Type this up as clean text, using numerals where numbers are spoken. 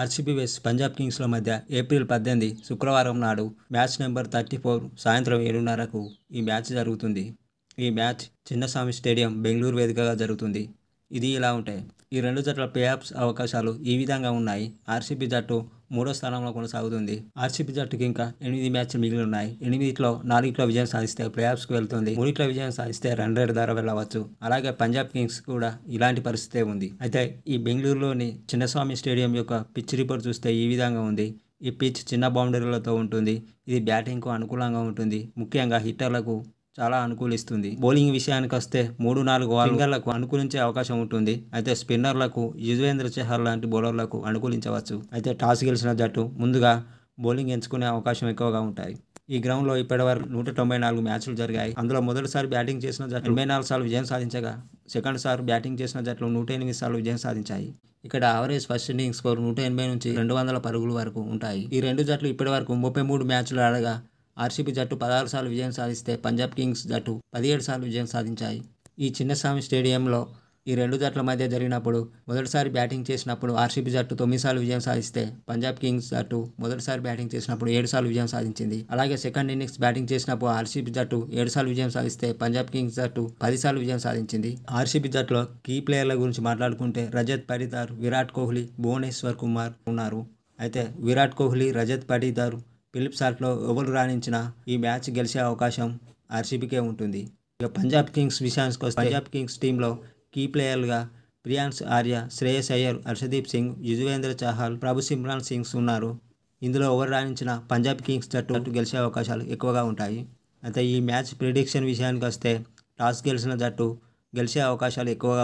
RCB వెస్ Punjab కింగ్స్ల మధ్య April 18 శుక్రవారం నాడు మ్యాచ్ నెంబర్ 34 సాయంత్రం 7:30కు ఈ మ్యాచ్ జరుగుతుంది. ఈ మ్యాచ్ చిన్నస్వామి స్టేడియం బెంగళూరు వేదికగా జరుగుతుంది. ఇది ఇలా ఉంటాయి. ఈ రెండు జట్ల ప్లే ఆఫ్స్ అవకాశాలు ఈ విధంగా ఉన్నాయి. ఆర్సీబీ జట్టు 3వ స్థానంలో కొనసాగుతుంది. ఆర్సీబీ జట్టుకి ఇంకా 8 మ్యాచ్లు మిగిలి ఉన్నాయి. 8లో 4 విజయం సాధిస్తే ప్లే ఆఫ్స్కి వెళ్తుంది. 3 విజయం సాధిస్తే రన్ రేట్ ద్వారా వెళ్ళవచ్చు. అలాగే పంజాబ్ కింగ్స్ కూడా ఇలాంటి పరిస్థితే ఉంది. అయితే ఈ బెంగళూరులోని చిన్నస్వామి స్టేడియం యొక్క పిచ్ రిపోర్ట్ చూస్తే ఈ విధంగా ఉంది. ఈ పిచ్ చిన్న బౌండరీలతో ఉంటుంది. ఇది బ్యాటింగ్కు అనుకూలంగా ఉంటుంది. ముఖ్యంగా హిట్టర్లకు చాలా అనుకూలిస్తుంది. బౌలింగ్ విషయానికి వస్తే 3-4 స్పిన్నర్లకు అనుకూలించే అవకాశం ఉంటుంది. అయితే స్పిన్నర్లకు యుజ్వేంద్ర చహల్ లాంటి బౌలర్లకు అనుకూలించవచ్చు. అయితే టాస్ గెలిచిన జట్టు ముందుగా బౌలింగ్ ఎంచుకునే అవకాశం ఎక్కువగా ఉంటాయి. ఈ గ్రౌండ్లో ఇప్పటివరకు 194 మ్యాచ్లు జరిగాయి. అందులో మొదటిసారి బ్యాటింగ్ చేసిన జట్లు 84 సార్లు విజయం సాధించగా, సెకండ్ సారి బ్యాటింగ్ చేసిన జట్లు 108 సార్లు విజయం సాధించాయి. ఇక్కడ యావరేజ్ ఫస్ట్ ఇన్నింగ్స్ స్కోర్ 180 నుంచి 200 పరుగుల వరకు ఉంటాయి. ఈ రెండు జట్లు ఇప్పటివరకు 33 మ్యాచ్లు ఆడగా ఆర్సీబీ జట్టు 16 సార్లు విజయం సాధిస్తే పంజాబ్ కింగ్స్ జట్టు 17 సార్లు విజయం సాధించాయి. ఈ చిన్నస్వామి స్టేడియంలో ఈ రెండు జట్ల మధ్య జరిగినప్పుడు మొదటిసారి బ్యాటింగ్ చేసినప్పుడు ఆర్సీబీ జట్టు 9 సార్లు విజయం సాధిస్తే పంజాబ్ కింగ్స్ జట్టు మొదటిసారి బ్యాటింగ్ చేసినప్పుడు 7 సార్లు విజయం సాధించింది. అలాగే సెకండ్ ఇన్నింగ్స్ బ్యాటింగ్ చేసినప్పుడు ఆర్సీబీ జట్టు 7 సార్లు విజయం సాధిస్తే పంజాబ్ కింగ్స్ జట్టు 10 సార్లు విజయం సాధించింది. ఆర్సీబీ జట్టులో కీ ప్లేయర్ల గురించి మాట్లాడుకుంటే రజత్ పటిదార్, విరాట్ కోహ్లీ, భువనేశ్వర్ కుమార్ ఉన్నారు. అయితే విరాట్ కోహ్లీ, రజత్ పటిదార్, ఫిలిప్ సాల్ట్లో ఎవరు రాణించినా ఈ మ్యాచ్ గెలిచే అవకాశం ఆర్సీబీకే ఉంటుంది. ఇక పంజాబ్ కింగ్స్ విషయానికి వస్తే పంజాబ్ కింగ్స్ టీంలో కీ ప్లేయర్లుగా ప్రియాన్స్ ఆర్య, శ్రేయస్ అయ్యర్, హర్షదీప్ సింగ్, యుజ్వేంద్ర చహల్, ప్రభు సిమ్రాన్ సింగ్స్ ఉన్నారు. ఇందులో ఎవరు రాణించినా పంజాబ్ కింగ్స్ జట్టు గెలిచే అవకాశాలు ఎక్కువగా ఉంటాయి. అయితే ఈ మ్యాచ్ ప్రిడిక్షన్ విషయానికి వస్తే టాస్ గెలిచిన జట్టు గెలిచే అవకాశాలు ఎక్కువగా